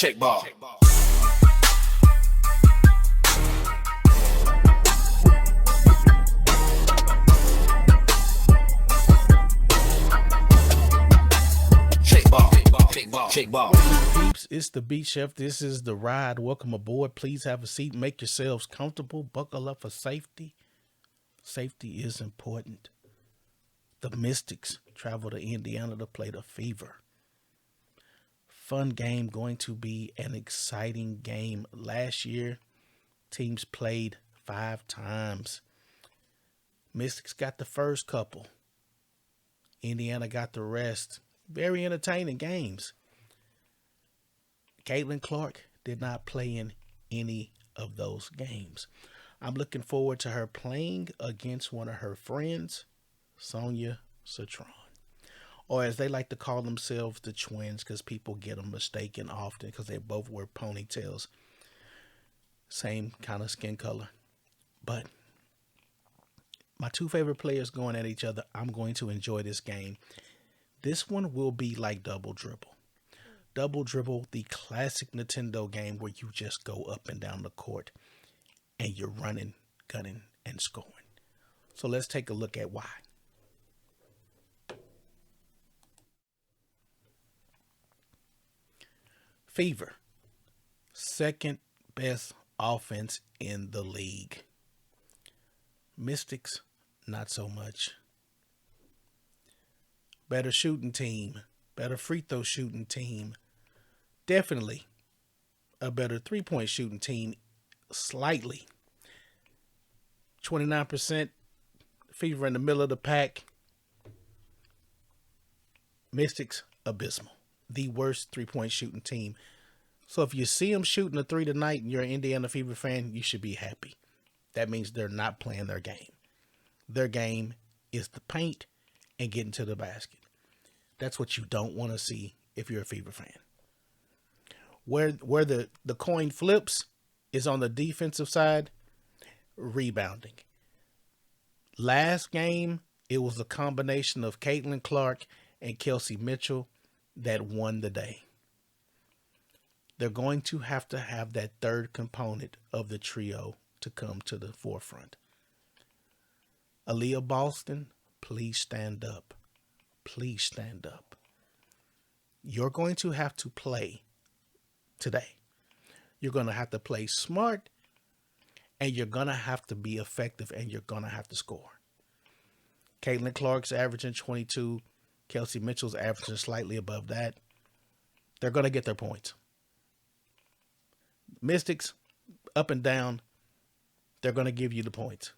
Check ball. Check ball. Check ball. Check ball. Peeps, it's the Beat Chef. This is the ride. Welcome aboard. Please have a seat. Make yourselves comfortable. Buckle up for safety. Safety is important. The Mystics travel to Indiana to play the Fever. Fun game, going to be an exciting game. Last year, teams played 5 times. Mystics got the first couple. Indiana got the rest. Very entertaining games. Caitlin Clark did not play in any of those games. I'm looking forward to her playing against one of her friends, T.U.S.S.L.E, or as they like to call themselves, the twins, because people get them mistaken often because they both wear ponytails. Same kind of skin color. But my 2 favorite players going at each other. I'm going to enjoy this game. This one will be like Double Dribble. Double Dribble, the classic Nintendo game where you just go up and down the court and you're running, gunning, and scoring. So let's take a look at why. Fever, second best offense in the league. Mystics, not so much. Better shooting team, better free throw shooting team. Definitely a better 3-point shooting team, slightly. 29%, Fever in the middle of the pack. Mystics, abysmal. The worst 3-point shooting team. So if you see them shooting a 3 tonight and you're an Indiana Fever fan, you should be happy. That means they're not playing their game. Their game is the paint and getting to the basket. That's what you don't want to see if you're a Fever fan. Where the coin flips is on the defensive side, rebounding. Last game, it was a combination of Caitlin Clark and Kelsey Mitchell that won the day. They're going to have that third component of the trio to come to the forefront. Aaliyah Boston, please stand up. Please stand up. You're going to have to play today. You're going to have to play smart, and you're going to have to be effective, and you're going to have to score. Caitlin Clark's averaging 22. Kelsey Mitchell's averaging slightly above that. They're going to get their points. Mystics, up and down, they're going to give you the points.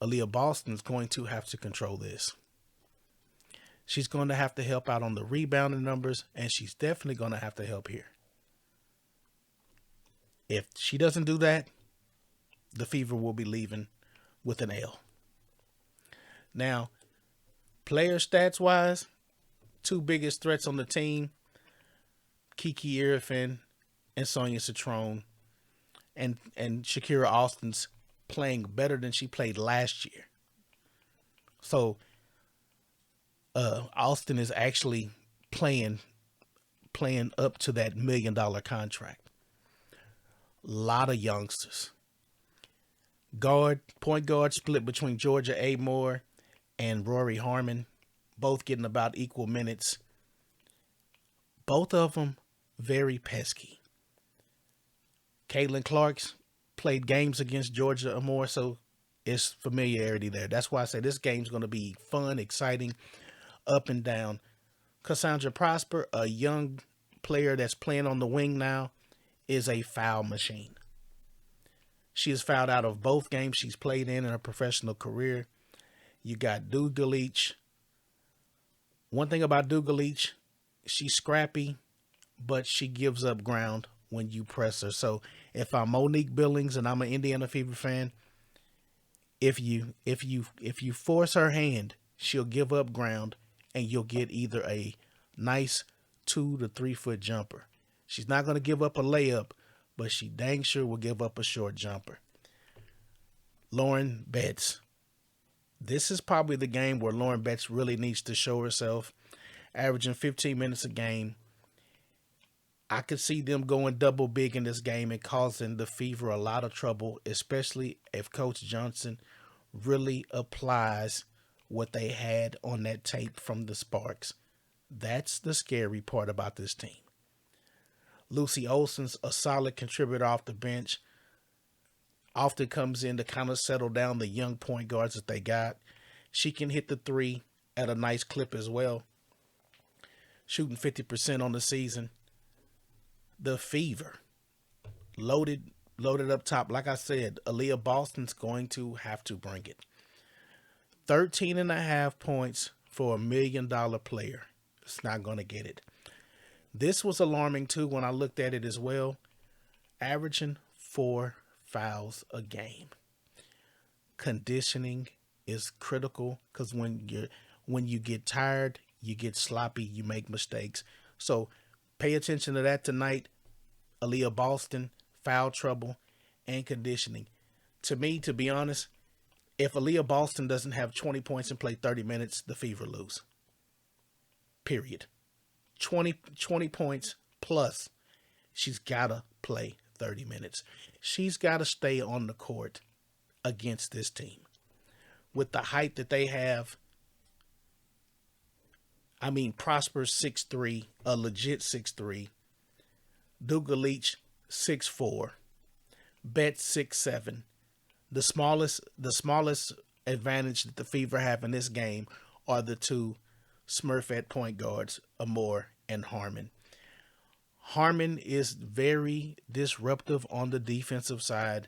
Aaliyah Boston's going to have to control this. She's going to have to help out on the rebounding numbers, and she's definitely going to have to help here. If she doesn't do that, the Fever will be leaving with an L. Now, player stats-wise, 2 biggest threats on the team, Kiki Irfin and Sonia Citrone, and Shakira Austin's playing better than she played last year. So, Austin is actually playing up to that $1 million contract. A lot of youngsters. Point guard split between Georgia A. Moore and Rory Harmon, both getting about equal minutes. Both of them very pesky. Caitlin Clark's played games against Georgia Moore, so it's familiarity there. That's why I say this game's going to be fun, exciting, up and down. Cassandra Prosper, a young player that's playing on the wing now, is a foul machine. She has fouled out of both games she's played in her professional career. You got Dugalich. One thing about Dugalich, she's scrappy, but she gives up ground when you press her. So if I'm Monique Billings and I'm an Indiana Fever fan, if you force her hand, she'll give up ground and you'll get either a nice 2 to 3 foot jumper. She's not going to give up a layup, but she dang sure will give up a short jumper. Lauren Betts. This is probably the game where Lauren Betts really needs to show herself, averaging 15 minutes a game. I could see them going double big in this game and causing the Fever a lot of trouble, especially if Coach Johnson really applies what they had on that tape from the Sparks. That's the scary part about this team. Lucy Olson's a solid contributor off the bench. Often comes in to kind of settle down the young point guards that they got. She can hit the three at a nice clip as well, shooting 50% on the season. The Fever, loaded up top. Like I said, Aaliyah Boston's going to have to bring it. 13 and a half points for $1 million player. It's not going to get it. This was alarming too when I looked at it as well. Averaging 4 fouls a game. Conditioning is critical because when you get tired, you get sloppy, you make mistakes. So pay attention to that tonight. Aaliyah Boston, foul trouble, and conditioning. To me, to be honest, if Aaliyah Boston doesn't have 20 points and play 30 minutes, the Fever lose. Period. 20 points plus. She's got to play 30 minutes. She's got to stay on the court against this team. With the height that they have, I mean, Prosper's 6'3", a legit 6'3". Duga Leach, 6'4". Bet 6'7". The smallest advantage that the Fever have in this game are the two Smurfette point guards, Amore and Harmon. Harmon is very disruptive on the defensive side.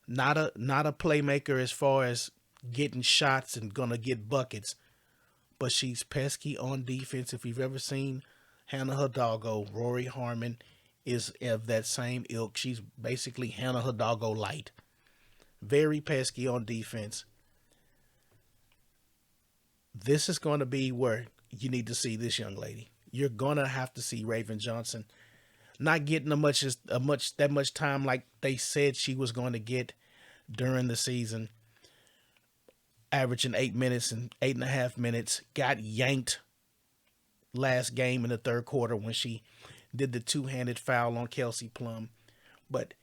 Not a playmaker as far as getting shots and gonna get buckets, but she's pesky on defense. If you've ever seen Hannah Hidalgo, Rory Harmon is of that same ilk. She's basically Hannah Hidalgo light. Very pesky on defense. This is going to be where you need to see this young lady. You're going to have to see Raven Johnson not getting that much time like they said she was going to get during the season. Averaging 8 minutes and 8.5 minutes. Got yanked last game in the third quarter when she did the two-handed foul on Kelsey Plum. But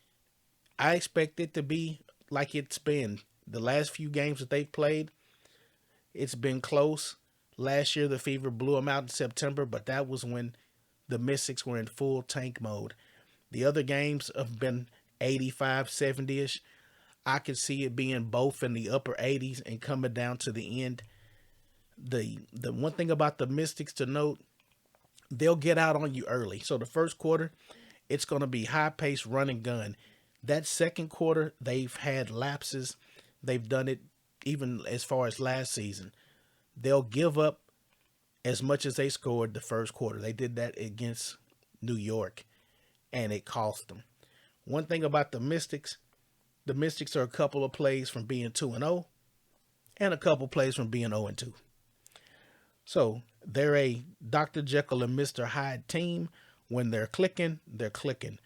I expect it to be like it's been the last few games that they've played. It's been close. Last year, the Fever blew them out in September, but that was when the Mystics were in full tank mode. The other games have been 85, 70-ish. I could see it being both in the upper 80s and coming down to the end. The one thing about the Mystics to note, they'll get out on you early. So the first quarter, it's going to be high-paced run and gun. That second quarter, they've had lapses. They've done it even as far as last season. They'll give up as much as they scored the first quarter. They did that against New York, and it cost them. One thing about the Mystics are a couple of plays from being 2-0 and a couple plays from being 0-2. So they're a Dr. Jekyll and Mr. Hyde team. When they're clicking, they're clicking.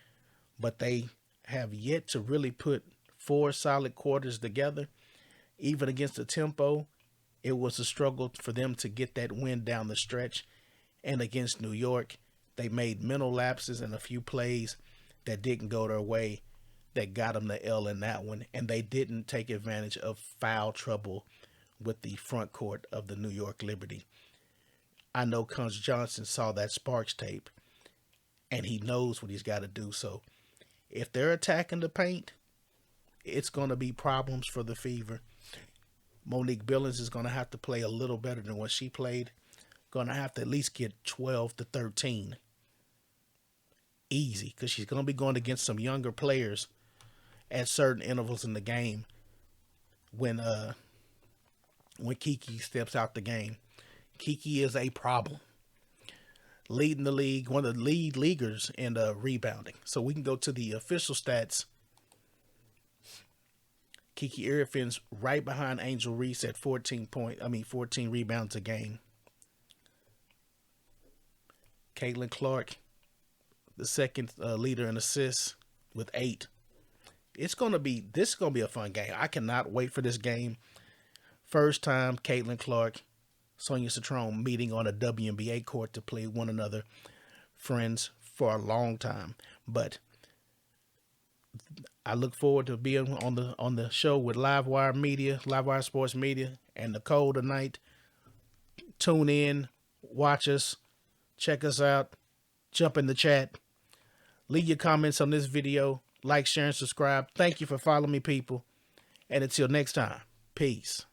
But they have yet to really put 4 solid quarters together. Even against the tempo, it was a struggle for them to get that win down the stretch. And against New York, they made mental lapses and a few plays that didn't go their way that got them the L in that one. And they didn't take advantage of foul trouble with the front court of the New York Liberty. I know Coach Johnson saw that Sparks tape, and he knows what he's got to do. So if they're attacking the paint, it's going to be problems for the Fever. Monique Billings is going to have to play a little better than what she played. Going to have to at least get 12 to 13. Easy, because she's going to be going against some younger players at certain intervals in the game when Kiki steps out the game. Kiki is a problem. Leading the league, one of the lead leaguers in rebounding. So we can go to the official stats. Kiki Irifin's right behind Angel Reese at 14 rebounds a game. Caitlin Clark, the second leader in assists with 8. This is going to be a fun game. I cannot wait for this game. First time Caitlin Clark, Sonia Citrone meeting on a WNBA court to play one another. Friends, for a long time. But I look forward to being on the show with Livewire Media, Livewire Sports Media, and Nicole tonight. Tune in, watch us, check us out, jump in the chat, leave your comments on this video, like, share, and subscribe. Thank you for following me, people. And until next time, peace.